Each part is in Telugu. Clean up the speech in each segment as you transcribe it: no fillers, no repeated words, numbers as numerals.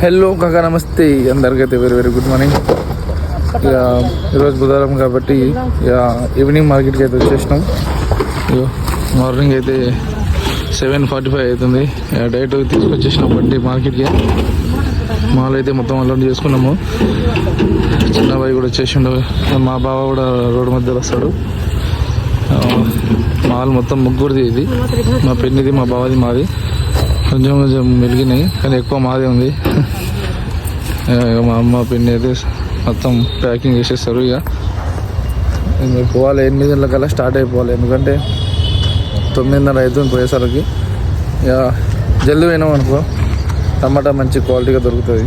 హలో కాకా నమస్తే అందరికైతే వెరీ వెరీ గుడ్ మార్నింగ్. ఇక ఈరోజు బుధవారం కాబట్టి ఇక ఈవినింగ్ మార్కెట్కి అయితే వచ్చేసినాం. ఇక మార్నింగ్ అయితే 7:45 అవుతుంది. డైరెక్ట్ తీసుకొచ్చేసినాం బండి మార్కెట్కి. మాల్ అయితే మొత్తం అలౌట్ చేసుకున్నాము. చిన్న బాయ్ కూడా వచ్చేసిండు, మా బావ కూడా రోడ్డు మధ్యలో వస్తాడు. మాల్ మొత్తం ముగ్గురిది, ఇది మా పెన్నిది, మా బావది, మాది. కొంచెం కొంచెం మెలిగినాయి కానీ ఎక్కువ మాదే ఉంది. మా అమ్మ పిన్ని అయితే మొత్తం ప్యాకింగ్ చేసేస్తారు. ఇక పోవాలి 8 గంటలకల్లా స్టార్ట్ అయిపోవాలి, ఎందుకంటే 9:30 అవుతుంది పోయేసరికి. ఇక జల్దీ పోయినాం అనుకో టమాటా మంచి క్వాలిటీగా దొరుకుతుంది,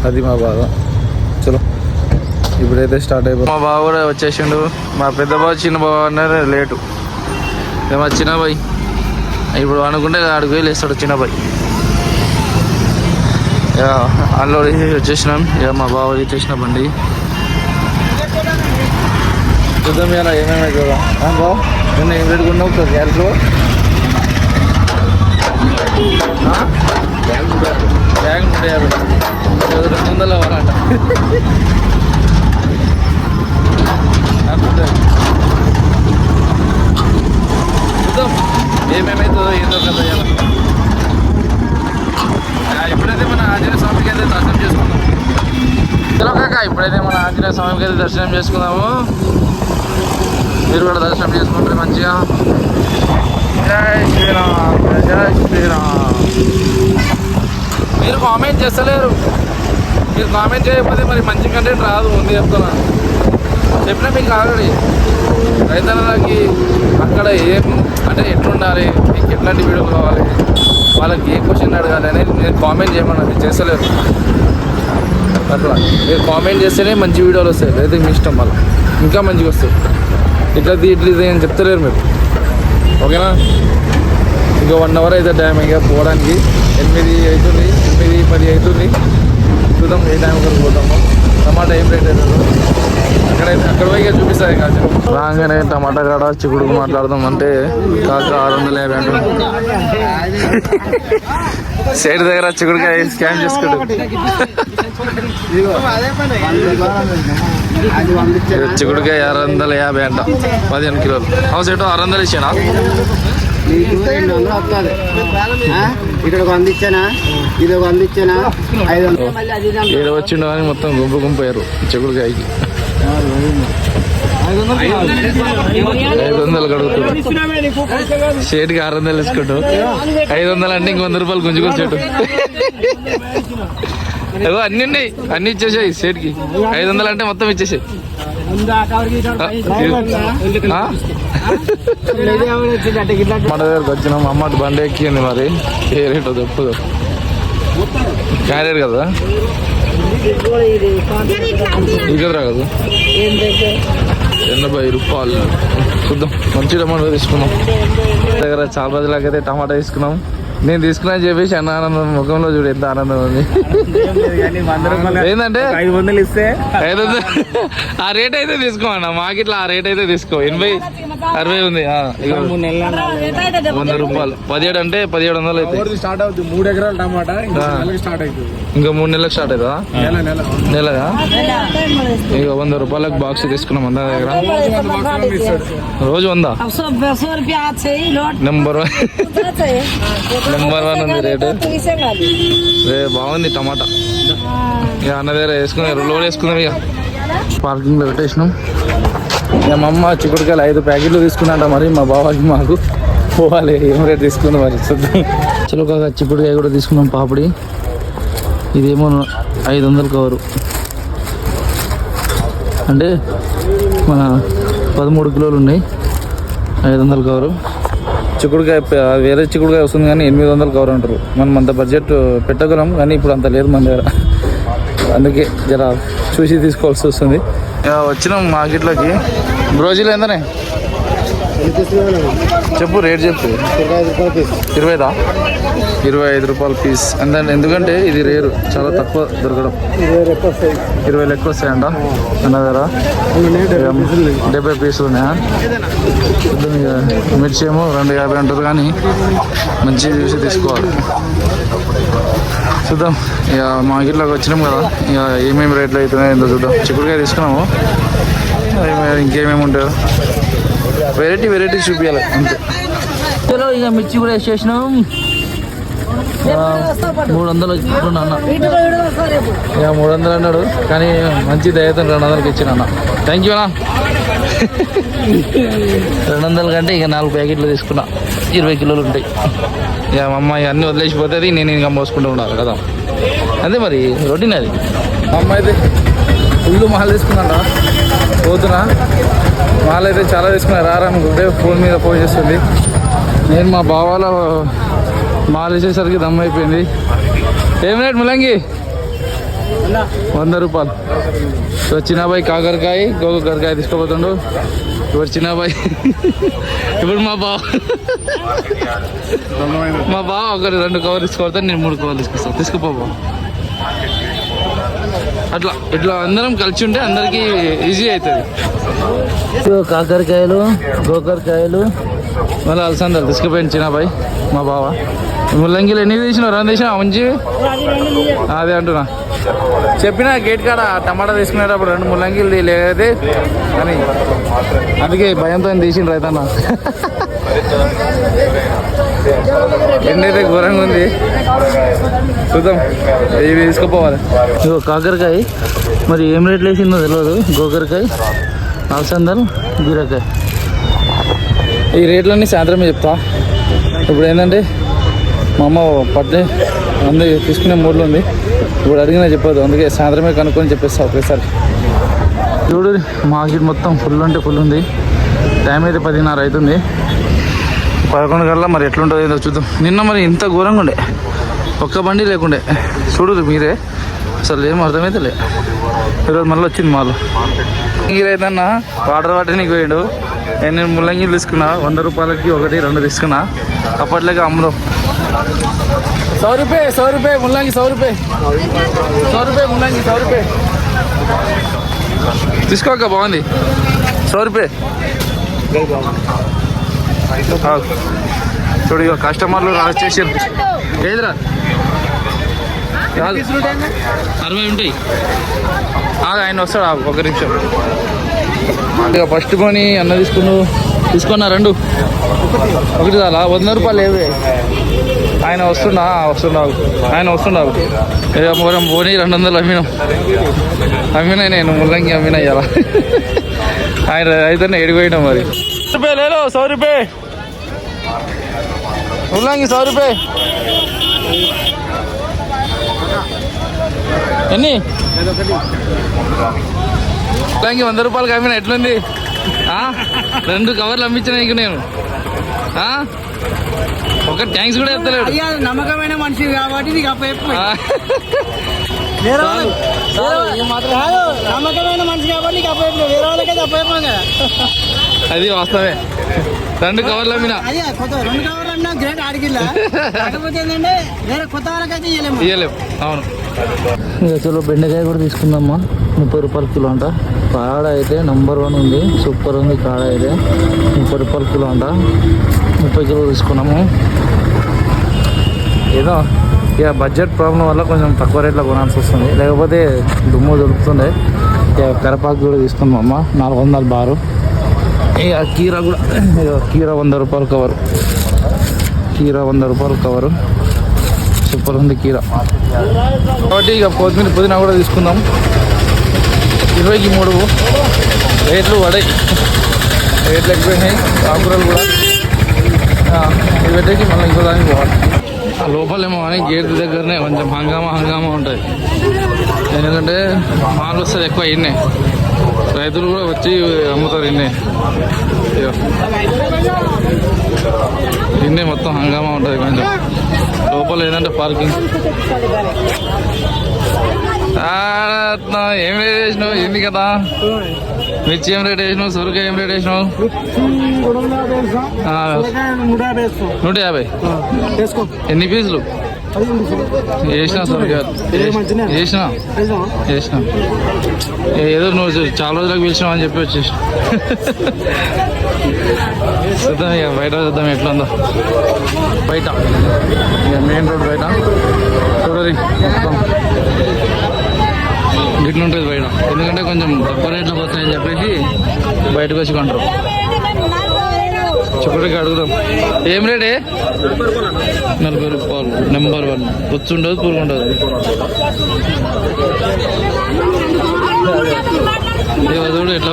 అది మా బాధ. చలో ఇప్పుడైతే స్టార్ట్ అయిపోయి మా బావ కూడా వచ్చేసిండు. మా పెద్ద బావ చిన్న బావ అన్నారు లేటు. మా చిన్న బాయ్ ఇప్పుడు అనుకుంటే ఆడికి వెళ్ళి వేస్తాడు చిన్న బాయ్. ఇక అన్లోడ్ వచ్చేసినాం. ఇక మా బావ వచ్చేసిన బండి చూద్దాం. ఇలా ఏమేమి అవుతుందా బావ, నిన్న ఏం పెట్టుకున్నావు ఒక క్యారెట్లో బ్యాగ్ 150 200 అవ్వాలంట. చూద్దాం ఏమేమవుతుందో ఏదో కదా. ఇప్పుడైతే మన ఆంజనేయ స్వామికి అయితే దర్శనం చేసుకుందాం. చలో కాక ఇప్పుడైతే మన ఆంజనేయ స్వామికి అయితే దర్శనం చేసుకుందాము. మీరు కూడా దర్శనం చేసుకుంటారు మంచిగా. జై శ్రీరామ్, జై శ్రీరామ్. మీరు కామెంట్ చేస్తలేరు. మీరు కామెంట్ చేయకపోతే మరి మంచి కంటెంట్ రాదు. ఉంది చెప్తున్నా, చెప్పినా మీకు ఆల్రెడీ. రైతన్నలకి అక్కడ ఏం అంటే ఎట్లుండాలి, మీకు ఎట్లాంటి వీడియోలు కావాలి, వాళ్ళకి ఏ క్వశ్చన్ అడగాలి అనేది నేను కామెంట్ చేయమన్నది చేస్తలేరు. అట్లా మీరు కామెంట్ చేస్తేనే మంచి వీడియోలు వస్తాయి, లేదా మీ ఇష్టం మళ్ళీ ఇంకా మంచిగా వస్తాయి. ఇట్లా ఇట్లా అని చెప్తలేరు మీరు, ఓకేనా? ఇంకా 1 అవర్ అయితే టైం ఇంకా పోవడానికి. 8 అవుతుంది, 8:10 అవుతుంది. చూద్దాం ఏ టైం వరకు పోతాము. టమాటా ఏం రేట్ అవుతుందో అక్కడ పోయి చూపిస్తాయి కాదు. రాగానే టమాటా కాడ చిక్కుడుకు మాట్లాడదాం అంటే కాక 650 అంటుంది. సైడ్ దగ్గర చిక్కుడుకాయ స్కాన్ చేసుకుంటు చిక్కుడుకాయ 650 అంట, 15 కిలోలు. హౌస్ ఏటో 600 ఇచ్చానా? ఇక్కడ 100 ఇచ్చానా, ఇది 100 ఇచ్చానా, 500. ఏదో వచ్చిండు కానీ మొత్తం గుంపోయారు చిక్కుడుకాయకి. 500 కడుగుతాడు షేట్కి 600 ఇసుకుంటూ. 500 అంటే ఇంక 100 రూపాయలు గుంజుకొచ్చాడు. ఏదో అన్ని ఉన్నాయి, అన్ని ఇచ్చేసాయి షేట్కి. 500 అంటే మొత్తం ఇచ్చేసాయి. మన దగ్గరకు వచ్చినాం. అమ్మ బండి ఎక్కింది, మరి ఏ రేటో తప్పదు. క్యారియర్ కదా ఇక్కడ రాదు. 80 రూపాయలు. చూద్దాం, మంచి టమాటా తీసుకున్నాం. దగ్గర చాలా రోజులకైతే టమాటా తీసుకున్నాం. నేను తీసుకున్నా చెప్పేసి అన్న ఆనందం ముఖంలో చూడు, ఎంత ఆనందం ఉంది. ఏంటంటే 500 ఇస్తే 500 ఆ రేట్ అయితే తీసుకోమన్నా. మాకిట్లా ఆ రేట్ అయితే తీసుకో. 80-60 ఉంది. 100 రూపాయలు 17 అంటే 1700 అయితే స్టార్ట్ అవుతుంది. 3 ఎకరాల టమాటా స్టార్ట్ అవుతుంది. ఇంకా 3 నెలలకు స్టార్ట్ అవుతుందా? నెలగా? ఇక 100 రూపాయలకు బాక్స్ తీసుకున్నాం అందరి దగ్గర. రోజు 100. నెంబర్ 1 ఉంది రేటు. బాగుంది టమాటా. ఇక అన్న దగ్గర వేసుకున్నాం, లోడ్ వేసుకుందాం. ఇక పార్కింగ్ లో పెట్టేసినాం. ఇక మా అమ్మ చిక్కుడుకాయలు 5 ప్యాకెట్లు తీసుకున్నాంట. మరి మా బాబాకి మాకు పోవాలి, ఏం రేట్ తీసుకుందాం మరి చూద్దాం. చలో కాక చిక్కుడుకాయ కూడా తీసుకున్నాం పాపడి. ఇదేమో 500 కవరు, అంటే మన 13 కిలోలు ఉన్నాయి. 500 కవరు చిక్కుడుకాయ. వేరే చిక్కుడుకాయ వస్తుంది కానీ 800 కవర్ అంటారు. మనం అంత బడ్జెట్ పెట్టగలం కానీ ఇప్పుడు అంత లేదు మన దగ్గర, అందుకే జర చూసి తీసుకోవాల్సి వస్తుంది. వచ్చినాం మార్కెట్లోకి. బ్రోజీలు ఎంతనే చెప్పు, రేట్ చెప్పు. 20దా? 25 రూపాయల పీస్. ఎందుకంటే ఇది రేరు, చాలా తక్కువ దొరకడం. 20 లెక్క వస్తాయంట అన్న దగ్గర. 70 పీసులు ఉన్నాయా? మిర్చి ఏమో 250 అంటారు కానీ మంచిగా చూసి తీసుకోవాలి. చూద్దాం ఇక మా ఇట్లోకి వచ్చినాం కదా ఇక ఏమేమి రేట్లు అవుతున్నాయో ఏందో చూద్దాం. చిక్కుడుకాయ తీసుకున్నాము, ఇంకేమేమి ఉంటాయో వెరైటీ చూపించాలి అంతే. చలో ఇక మిర్చి కూడా వేసేసినాం. 300 ఇచ్చుకున్నా అన్న, ఇక 300 అన్నాడు కానీ మంచి దయతో 200కి ఇచ్చిన అన్న. థ్యాంక్ యూ అన్న. 200 కంటే ఇక 4 ప్యాకెట్లు తీసుకున్నా, 20 కిలోలు ఉంటాయి. ఇక మా అమ్మ అన్నీ వదిలేసిపోతుంది, నేను ఇంకా మోసుకుంటూ ఉండాలి కదా, అదే మరి రొటీన్ అది. మా అమ్మ అయితే ఫుల్ మాల్ తీసుకున్నాడా పోతున్నా, మాల్ అయితే చాలా తీసుకున్నా రారనుకుంటే ఫోన్ మీద ఫోన్ చేస్తుంది. నేను మా బావాల మాల్ వేసేసరికి దమ్ అయిపోయింది. ఏం రేట్ ముల్లంగి? 100 రూపాయలు. సో చిన్నబాయి కాకరకాయ గోకరకాయ తీసుకోపోతుండు. ఇప్పుడు చిన్నబాయి ఇప్పుడు మా బావ ఒకటి 2 కవర్ తీసుకోపోతాను, నేను 3 కవర్లు తీసుకొస్తాను. తీసుకుపో అట్లా ఇట్లా అందరం కలిసి ఉంటే అందరికి ఈజీ అవుతుంది. కాకరకాయలు గోకరకాయలు మళ్ళీ అలసందలు తీసుకుపోయింది చిన్నబాయి మా బావ. ముల్లంగిలు ఎన్ని తీసినావు? 2 తీసినావు మంచి. అదే అంటున్నా, చెప్పిన గేట్ కాడ టమాటా తీసుకునేటప్పుడు 2 ముల్లంగిలు లేదే అని, అందుకే భయంతో తీసిండు రైతన్న. ఎండైతే ఘోరంగా ఉంది, చూద్దాం ఇవి తీసుకుపోవాలి. ఇగో కాకరకాయ మరి ఏం రేట్లు వేసిందో తెలియదు. గోకరకాయ, అలసందలు, బీరకాయ ఈ రేట్లన్నీ సాయంత్రమే చెప్తా. ఇప్పుడు ఏంటంటే మా అమ్మ పట్టే అందరూ తీసుకునే మూడ్లో ఉంది, ఇప్పుడు అడిగినా చెప్పదు, అందుకే సాయంత్రమే కనుక్కొని చెప్పేస్తా ఒకేసారి. చూడు మార్కెట్ మొత్తం ఫుల్ అంటే ఫుల్ ఉంది. టైం అయితే 10:30 అవుతుంది. 11 గంటల మరి ఎట్లుంటుందో ఏదో చూద్దాం. నిన్న మరి ఇంత ఘోరంగా ఉండే, ఒక్క బండి లేకుండే. చూడు మీరే, అసలు ఏం అర్థమైతే లే. ఈరోజు మళ్ళీ వచ్చింది మాలు. మీరైతేనా వాటర్ నీకు పోయాడు. నేను ముల్లంగిలు తీసుకున్నా, 100 రూపాయలకి 1, 2 తీసుకున్నా. అప్పట్లేక అమ్ముదాం. 100 రూపాయ ముల్లంగి, 100 రూపాయ ముల్లంగి, 100 రూపాయ తీసుకోక బాగుంది. 100 రూపాయ చూడు. ఇక కస్టమర్లు వచ్చేసారు. ఏదిరా 60 ఉంటాయి. ఆయన వస్తాడు, 1 నిమిషం. ఇక ఫస్ట్ కొని అన్న తీసుకున్నా 2 ఒకటి చాలా 100 రూపాయలు ఏవే. ఆయన వస్తున్నావు ఇక మనం పోనీ 200 అమ్మినా నేను ముల్లంగి అమ్మినా ఇవాళ. ఆయన అయితేనే ఎడిపోయినా మరి. 100 రూపాయలు 100 రూపాయ ముల్లంగి, 100 రూపాయ. ఎన్ని ముల్లంగి 100 రూపాయలకి అమ్మినా ఎట్లుంది? 2 కవర్లు అమ్మించిన ఇంక నేను. ఒక ట్యాంక్స్ కూడా ఎత్తలేడు. నమ్మకమైన మనిషి కాబట్టి నీకు నమ్మకమైన మనిషి కాబట్టి నీకు అప్పచెప్పు, వేరే వాళ్ళకైతే అప్పచెప్పాం కదా. అది వాస్తవే. 2 కవర్లు అమ్మినా. 2 కవర్లు అన్నా గ్రేట్ ఆడికిల్లా. కాకపోతే ఏంటంటే వేరే కొత్త వాళ్ళకైతే ఇయ్యలేము. అవును. ఇక చలో బెండకాయ కూడా తీసుకుందామా. 30 రూపాయల కిలో అంట. కాడ అయితే నంబర్ 1 ఉంది, సూపర్ ఉంది. కాడ అయితే 30 రూపాయల కిలో అంట. 30 కిలోలు తీసుకున్నాము. ఏదో ఇక బడ్జెట్ ప్రాబ్లం వల్ల కొంచెం తక్కువ రేట్లో కొనాల్సి వస్తుంది, లేకపోతే దుమ్ము దొరుకుతుండే. ఇక కరపాకు కూడా తీసుకున్నాం అమ్మ, 400 బారు. ఇక కీరా కూడా, కీరా 100 రూపాయల కవరు. కీరా 100 రూపాయల కవరు, సూపర్ ఉంది కీరా. కాబట్టి ఇక కొత్తిమీర పుదీనా కూడా తీసుకుందాం. 20కి 3 రేట్లు పడాయి, రేట్లు ఎక్కువైనాయి. ఆకుకూరలు కూడా ఇవి పెట్టేసి మళ్ళీ ఇంకో దానికి పోవాలి. లోపలేమో కానీ గేట్ దగ్గరనే కొంచెం హంగామా ఉంటుంది. ఎందుకంటే మాల్ వస్తుంది ఎక్కువ. ఇన్నే రైతులు కూడా వచ్చి అమ్ముతారు. ఇన్నే మొత్తం హంగామా ఉంటుంది కొంచెం. లోపల ఏంటంటే పార్కింగ్. ఏం రేట్ వేసినావు? ఏంది కదా మిర్చి ఏం రేట్ వేసినావు? సొరకాయ ఏం రేట్ వేసినావు? 150. ఎన్ని పీసులు వేసినా? సొరకాయ వేసినా. ఏదో నువ్వు చాలా రోజులకు పిలిచినావు అని చెప్పి వచ్చేసి చూద్దాం. ఇక బయట చూద్దాం ఎట్లా ఉందో. బయట ఇక మెయిన్ రోడ్ బయట చూడరి మొత్తం గిట్లు ఉంటుంది బయట, ఎందుకంటే కొంచెం తక్కువ రేట్లకు వస్తాయని చెప్పేసి బయటకు వచ్చి కొంటారు. చిక్కుడికి అడుగుదాం, ఏం రేటే? 40 రూపాయలు నెంబర్ 1. వచ్చుండదు, పూరుకుంటుంది. చూడు ఎట్లా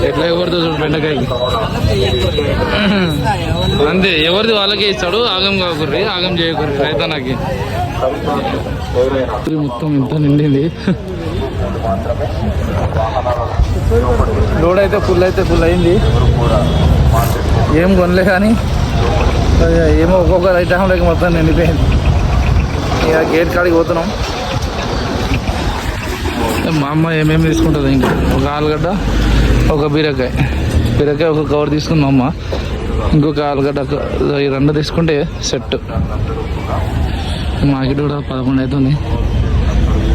ఎట్లా ఎవరితో చూడు బెండకాయకి అంతే, ఎవరిది వాళ్ళకే ఇస్తాడు. ఆగం కాకుర్రి, ఆగం చేయకుర్రి రైతన్నకి. మొత్తం ఇంత నిండింది. లోడ్ అయితే ఫుల్ అయింది. ఏం కొనలే కానీ ఏమో ఒక్కొక్క ఐటంలోకి మొత్తం నిండిపోయింది. ఇక గేట్ కాడికి పోతున్నాం. మా అమ్మ ఏమేమి తీసుకుంటుంది, ఇంకా ఒక ఆలుగడ్డ, ఒక బీరకాయ ఒక కవర్ తీసుకుంది మా అమ్మ. ఇంకొక ఆలుగడ్డ, ఈ 2 తీసుకుంటే సెట్. మార్కెట్ కూడా 11 అవుతుంది.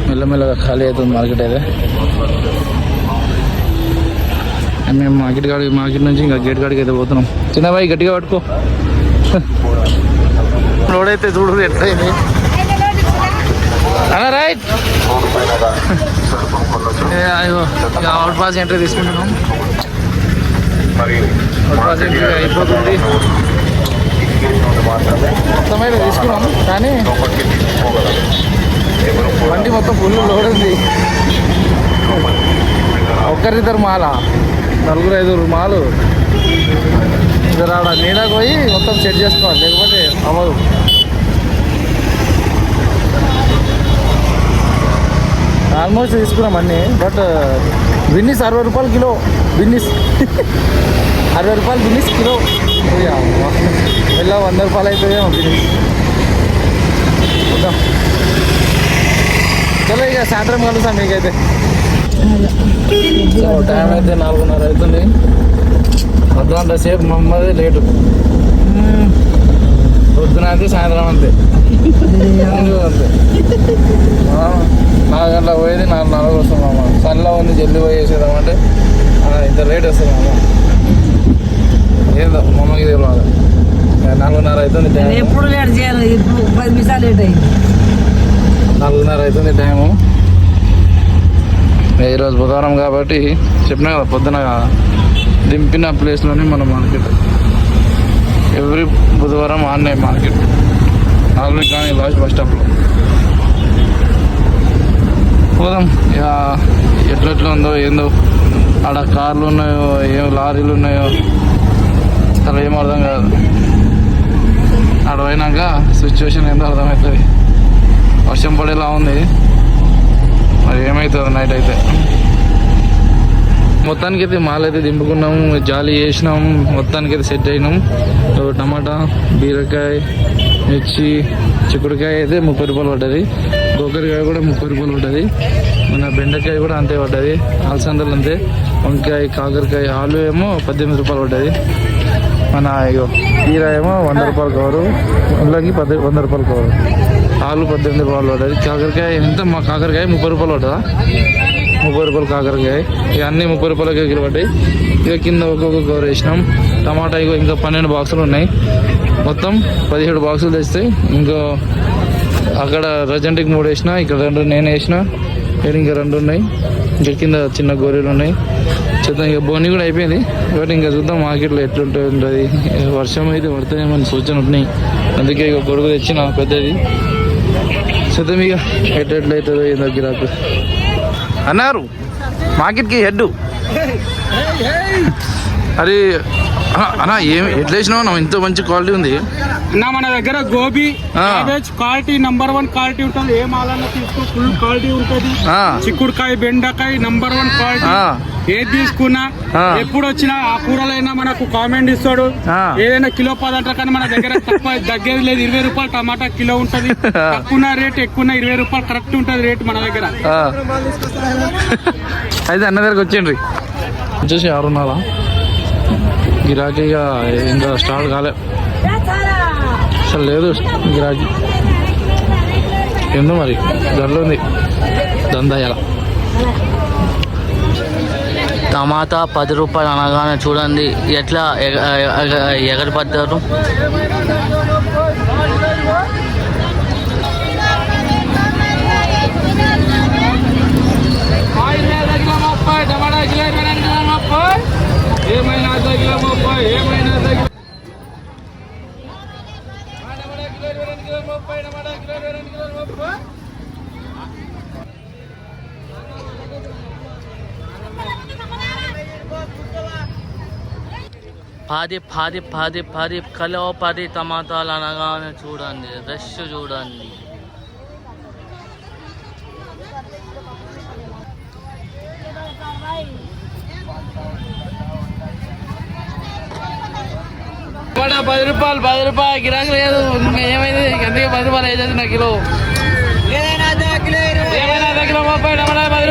మెల్లమెల్లగా ఖాళీ అవుతుంది మార్కెట్ అయితే. మేము మార్కెట్ నుంచి ఇంకా గేట్ కాడికి అయితే పోతున్నాం. చిన్నబాయి గట్టిగా పట్టుకో. రోడ్ అయితే చూడు ఎట్లయింది అలా. రైట్, అయ్యో అవుట్ పాస్ ఎంట్రీ తీసుకుంటున్నాం. అవుట్ పాస్ ఎంట్రీ అయిపోతుంది. మొత్తం అయితే తీసుకున్నాం కానీ బండి మొత్తం ఫుల్ లోడ్ ఉంది. ఒక్కరిద్దరు మాల, 4-5 మాలు. ఇద్దరు ఆడ నీడకు పోయి మొత్తం సెట్ చేసుకోవాలి, లేకపోతే అవ్వదు. ఆల్మోస్ట్ తీసుకున్నాం అన్నీ. బట్ బిన్నీస్ 60 రూపాయలు కిలో. బిన్నీస్ 60 రూపాయలు బిన్నీస్ కిలో. వెళ్ళా 100 రూపాయలు అవుతుందేమో బిన్నీస్. చూద్దాం, చలో ఇక సాయంత్రం కలుస్తాం మీకైతే. టైం అయితే 4:30 అవుతుంది. అర్ధగంట సేపు మమ్మదే లేటు. పొద్దున అయితే సాయంత్రం అంతే. 4 గంటలకు పోయేది 4:30 వస్తుంది అమ్మ. సన్లో ఉంది, జల్దీ పోయేసేదామంటే ఇంత లేట్ వస్తుంది అమ్మ. ఏందో మమ్మకి తెలియదు. 4:30 అవుతుంది టైం. ఎప్పుడు లేట్ చేయాలి, ఇప్పుడు 10 నిమిషాలు లేట్ అయింది. 4:30 అవుతుంది టైము. ఈరోజు బుధవారం కాబట్టి చెప్పినా కదా, పొద్దున దింపిన ప్లేస్లోనే మన మార్కెట్. ఎవ్రీ బుధవారం ఆన్లైన్ మార్కెట్, ఆల్రెడీ కానీ లాస్ట్ బస్ స్టాప్లో. పోదాం ఇక ఎట్లా ఉందో ఏందో. ఆడ కార్లు ఉన్నాయో, ఏం లారీలు ఉన్నాయో అసలు ఏం అర్థం కాదు. ఆడ పోయినాక సిచ్యువేషన్ ఏందో అర్థమవుతుంది. వర్షం పడేలా ఉంది, మరి ఏమవుతుంది నైట్ అయితే. మొత్తానికి అయితే మాల్ అయితే దింపుకున్నాం, జాలి చేసినాం, మొత్తానికి అయితే సెట్ అయినాం. టమాటా, బీరకాయ, మిర్చి, చిక్కుడుకాయ అయితే 30 రూపాయలు పడ్డది. గోకరకాయ కూడా 30 రూపాయలు పడ్డది. మన బెండకాయ కూడా అంతే పడ్డది. అలసందలు అంతే. వంకాయ, కాకరకాయ, ఆలు ఏమో 18 రూపాయలు పడ్డది. మన ఇగో కీర ఏమో 100 రూపాయలు కవరు, ఉల్లకి 100 రూపాయలు కవరు. ఆలు 18 రూపాయలు పడ్డది. కాకరకాయ ఎంత? మా కాకరకాయ 30 రూపాయలు పడ్డదా? 30 రూపాయలు కాకరకాయ. ఇక అన్నీ 30 రూపాయలకి కిలో పడ్డాయి. ఇక కింద ఒక్కొక్క కవర్ వేసినాం. టమాటా ఇగో ఇంకా 12 బాక్సులు ఉన్నాయి. మొత్తం 17 బాక్సులు తెస్తే ఇంకా అక్కడ రజెంట్కి 3 వేసిన, ఇక్కడ 2 నేను వేసిన, ఇక్కడ ఇంకా 2 ఉన్నాయి. ఇంకా కింద చిన్న గోరీలు ఉన్నాయి. చూద్దాం, ఇక బోని కూడా అయిపోయింది. కాబట్టి ఇంకా చూద్దాం మార్కెట్లో ఎట్లుంటుంది. వర్షం అయితే పడతాయేమని సూచన ఉన్నాయి. అందుకే ఇక గొడుగు తెచ్చిన పెద్దది. చూద్దాం ఇక ఎట్లయితుందో ఏదో గిరాకు. అన్నారు మార్కెట్కి హెడ్. అరే అన్నా ఎట్లా వేసినావు? ఇంత మంచి క్వాలిటీ ఉంది అన్న. మన దగ్గర gobi cabbage quality number 1 quality ఉంటుంది. ఏ మాలన్నా తీసుకో, ఫుల్ క్వాలిటీ ఉంటుంది. చిక్కుడుకాయ, బెండకాయ నంబర్ 1 క్వాలిటీ. ఏది తీసుకున్నా, ఎప్పుడు వచ్చినా ఆ కూరలైనా మనకు కామెంట్ ఇస్తాడు. ఏదైనా కిలో 10 అంటారు కానీ మన దగ్గర తక్కువ దగ్గర లేదు. 20 రూపాయలు టమాటా కిలో ఉంటది. తక్కువ రేట్, ఎక్కువ 20 రూపాయలు కరెక్ట్ ఉంటది రేట్ మన దగ్గర. అయితే అన్న దగ్గరకు వచ్చేయండి. వచ్చేసి 6:30. గిరాకీ ఇంకా స్టార్ట్ కాలే అసలు, లేదు గిరాకీ. ఏందో మరి గల్లు ఉంది దందా. ఎలా టమాటా 10 రూపాయలు అనగానే చూడండి ఎట్లా ఎగరి పడ్డారు. పది కిలో 10 టమాటాలు అనగానే చూడండి రష్ చూడండి. $10 గిరాకీ లేదు. ఏమైంది అందుకే $10 వేసేది నా కిలో. ఏమైనా అర్ధ కిలో 30 టమాటా $10.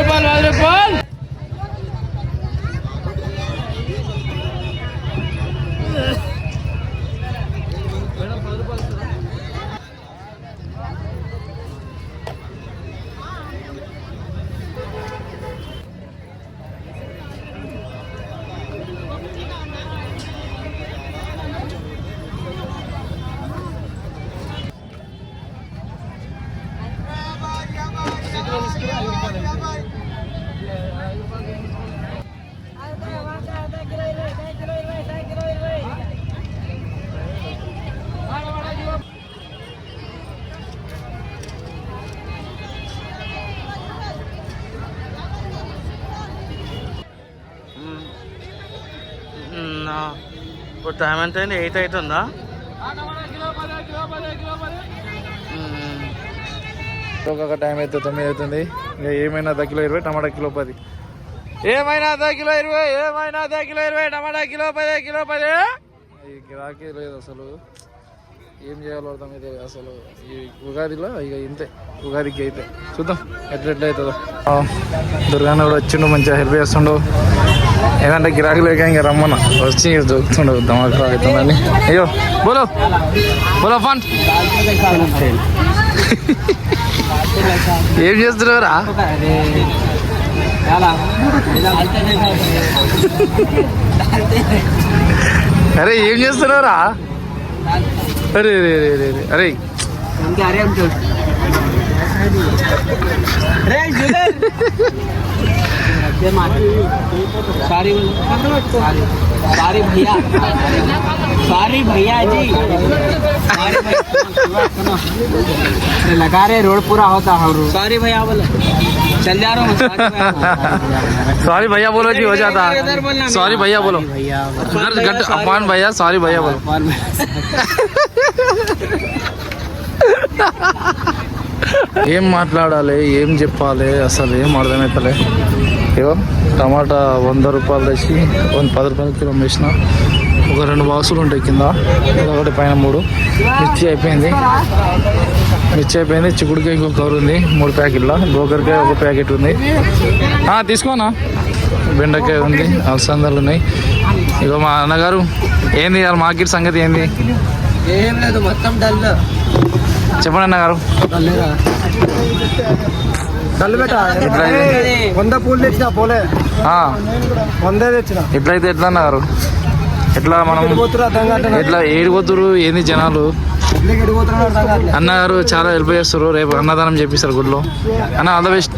ఇప్పుడు టైం ఎంత అయింది? 8 అవుతుందా? ఒక టైం అయితే 9 అవుతుంది. ఇంకా ఏమైనా అర్ధ కిలో 20 టమాటా కిలో 10. ఏమైనా అర్ధ కిలో 20 ఏమైనా అర్ధ కిలో 20 టమాటా కిలో 10. ఈ గిరాకీ లేదు అసలు. ఏం చేయాలో అర్థమైతే అసలు ఈ ఉగాదిలో ఇక ఇంతే. ఉగాదికి అయితే చూద్దాం ఎట్లా అవుతుందో. దుర్గాన్న కూడా వచ్చిండు, మంచిగా హెల్ప్ చేస్తుండు. ఏదంటే గిరాకీ లేక ఇంకా రమ్మన్న వచ్చి దొరుకుతుండు దమాకా అవుతుందని. అయ్యో బోలో బోలో ఫండ్ ఏం చేస్తున్నారా? అరే ఏం చేస్తున్నారా? అరే రే రే రే అరే सॉरी भैया जी लगा रहे रोड पूरा होता है. सॉरी भैया बोलो चल जा रहा हूँ. सॉरी भैया बोलो जी हो जाता. सॉरी भैया बोलो अपान भैया. सॉरी भैया बोलो. ఏం మాట్లాడాలి ఏం చెప్పాలి అసలు ఏం అర్థమవుతలే. ఇగో టమాటా 100 రూపాయలు తెచ్చి 10 రూపాయల కిలో వేసిన. ఒక 2 బాక్సులు ఉంటాయి కింద, ఒకటి పైన 3. మిర్చి అయిపోయింది. చిక్కుడుకాయ ఇంకో కవర్ ఉంది 3 ప్యాకెట్ల. గోకరకాయ 1 ప్యాకెట్ ఉంది. తీసుకోనా. బెండకాయ ఉంది, అలసందలు ఉన్నాయి. ఇగో మా అన్నగారు ఏంది మార్కెట్ సంగతి ఏంది? ఏం లేదు మొత్తం డల్. చెప్పండి అన్నగారు. ఎట్లయితే ఎట్లా అన్నగారు? ఎట్లా మనం ఎట్లా ఏడిపోతురు ఏంది జనాలు? అన్నగారు చాలా హెల్ప్ చేస్తారు. రేపు అన్నదానం చేపిస్తారు గుడిలో. అన్న ఆల్ ద బెస్ట్.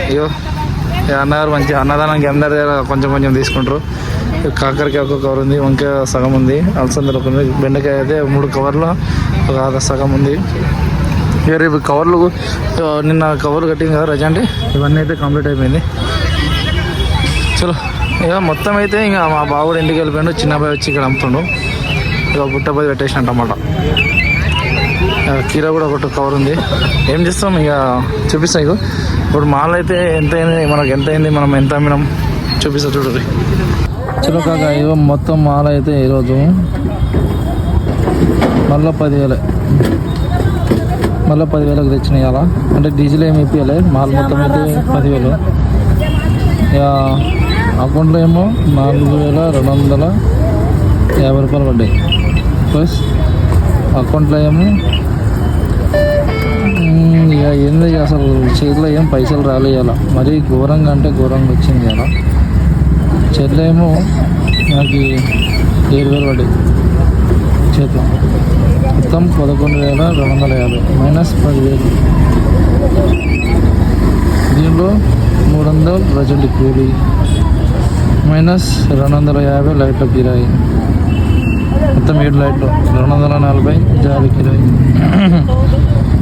అయ్యో అన్నగారు మంచి అన్నదానానికి అందరి దగ్గర కొంచెం కొంచెం తీసుకుంటారు. కాకరకాయ 1 కవర్ ఉంది, వంకాయ సగం ఉంది, అలసందలు 1 ఉంది, బెండకాయ అయితే 3 కవర్లు ఒక సగం ఉంది. ఇక రేపు కవర్లు నిన్న కవర్లు కట్టింది కదా రజా అంటే ఇవన్నీ అయితే కంప్లీట్ అయిపోయింది. చలో ఇక మొత్తం అయితే ఇంకా మా బావుడు ఇంటికి వెళ్ళిపోయాడు. చిన్నబాయి వచ్చి ఇక్కడ అమ్ముతుండు. ఇక బుట్టపది పెట్టేసినట్టు అన్నమాట. కీర కూడా 1 కవర్ ఉంది. ఏం చేస్తాం ఇక చూపిస్తాం. ఇక ఇప్పుడు మాల్ అయితే ఎంత అయింది, మనకు ఎంత అయింది, మనం ఎంత అమ్మినాం చూపిస్తా చూడండి. చలో కాక ఇగో మొత్తం మాల్ అయితే ఈరోజు మళ్ళీ 10,000కి తెచ్చినాయి. అలా అంటే డీజిల్ ఏమి ఇప్పించలే. మాల్ మొత్తం అయితే 10,000. ఇక అకౌంట్లో ఏమో 4,250 రూపాయలు పడ్డాయి. ప్లస్ అకౌంట్లో ఏమో ఇక ఏంది అసలు చేతిలో ఏం పైసలు రాలేయాల మరీ ఘోరంగా అంటే ఘోరంగా వచ్చింది అలా. చెల్లేమో నాకు 7,000 పడ్డాయి చేతిలో. మొత్తం 11,250 మైనస్ 10,000. దీంట్లో 300 ప్రజెంట్ కూలి మైనస్ 250 లైట్ల కిరాయి. మొత్తం 7 లైట్లు 240 జాలి కిరాయి.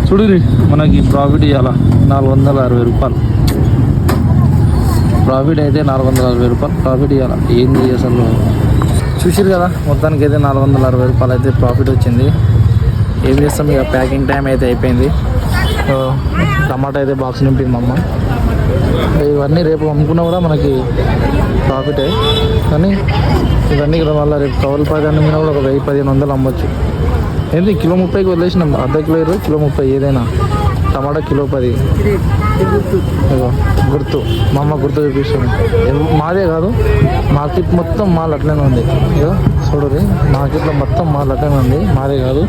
చూడురి మనకి ప్రాఫిట్ ఇవ్వాలా 460 రూపాయలు. ప్రాఫిట్ అయితే 460 రూపాయలు ప్రాఫిట్ ఇవ్వాలా. ఏంది అసలు చూసిరు కదా, మొత్తానికి అయితే 460 రూపాయలు అయితే ప్రాఫిట్ వచ్చింది. ఏం చేస్తాం ఇక ప్యాకింగ్ టైం అయితే అయిపోయింది. టమాటా అయితే బాక్స్ నింపింది మా అమ్మ. ఇవన్నీ రేపు అమ్ముకున్నా కూడా మనకి ప్రాఫిటే, కానీ ఇవన్నీ కూడా మళ్ళీ రేపు కవర్లు 10 అమ్మినా కూడా ఒక 1,000-1,500 అమ్మొచ్చు. ఏంటి కిలో 30కి వదిలేసినాం, అర్ధ కిలో 20, కిలో 30 ఏదైనా. టమాటా కిలో 10. ఇగో గుర్తు మా అమ్మ గుర్తు చూపిస్తుంది. మాదే కాదు, మార్కెట్ మొత్తం మాల్ అట్లనే ఉంది. ఇగో చూడరు, మార్కెట్లో మొత్తం మాల్ అట్లనే ఉంది, మాదే కాదు.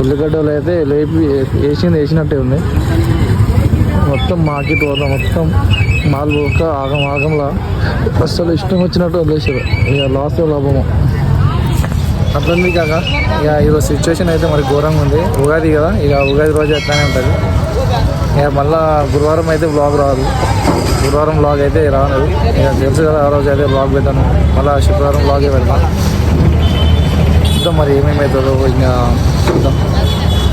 ఉల్లిగడ్డలు అయితే లేపి వేసినట్టే ఉంది. మొత్తం మార్కెట్ వల్ల మొత్తం మాల్ పోక ఆగంలా అసలు ఇష్టం వచ్చినట్టు వదిలేసారు. ఇక లాస్ లాభము అట్లుంది కాక. ఇక ఈరోజు సిచ్యువేషన్ అయితే మరి ఘోరంగా ఉంది. ఉగాది కదా, ఇక ఉగాది రోజు ఎట్లానే ఉంటుంది. ఇక మళ్ళీ గురువారం అయితే బ్లాగ్ రాదు, గురువారం బ్లాగ్ అయితే రాను. ఇక తెలుసు కదా, ఆ రోజు అయితే బ్లాగ్ పెట్టాను. మళ్ళీ శుక్రవారం బ్లాగే పెడతాను. చూద్దాం మరి ఏమేమవుతుందో ఇంకా చూద్దాం.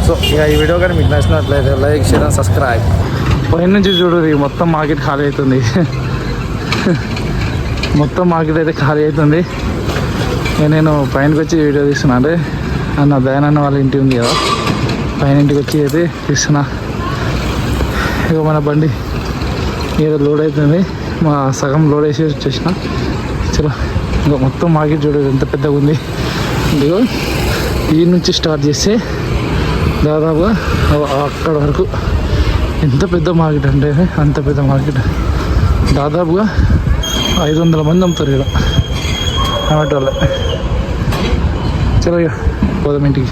సో ఇక ఈ వీడియో కానీ మీకు నచ్చినట్లయితే లైక్, షేర్ అండ్ సబ్స్క్రైబ్. పైన నుంచి చూడు, మొత్తం మార్కెట్ ఖాళీ అవుతుంది. మొత్తం మార్కెట్ అయితే ఖాళీ అవుతుంది. నేను పైనకి వచ్చి వీడియో తీస్తున్నా. అంటే నా దయానన్న వాళ్ళ ఇంటి ఉంది కదా, పైన ఇంటికి వచ్చి అయితే తీస్తున్నా. ఇక మన బండి ఏదో లోడ్ అవుతుంది, మా సగం లోడ్ వేసి వచ్చేసిన. చలో ఇంకా మొత్తం మార్కెట్ చూడదు ఎంత పెద్దగా ఉంది. ఇదిగో ఈ నుంచి స్టార్ట్ చేస్తే దాదాపుగా అక్కడ వరకు ఎంత పెద్ద మార్కెట్ అంటే అంత పెద్ద మార్కెట్. దాదాపుగా 500 మంది అమ్ముతారు ఇక్కడ టమాటో వాళ్ళు. చలో ఇక పోదాం ఇంటికి.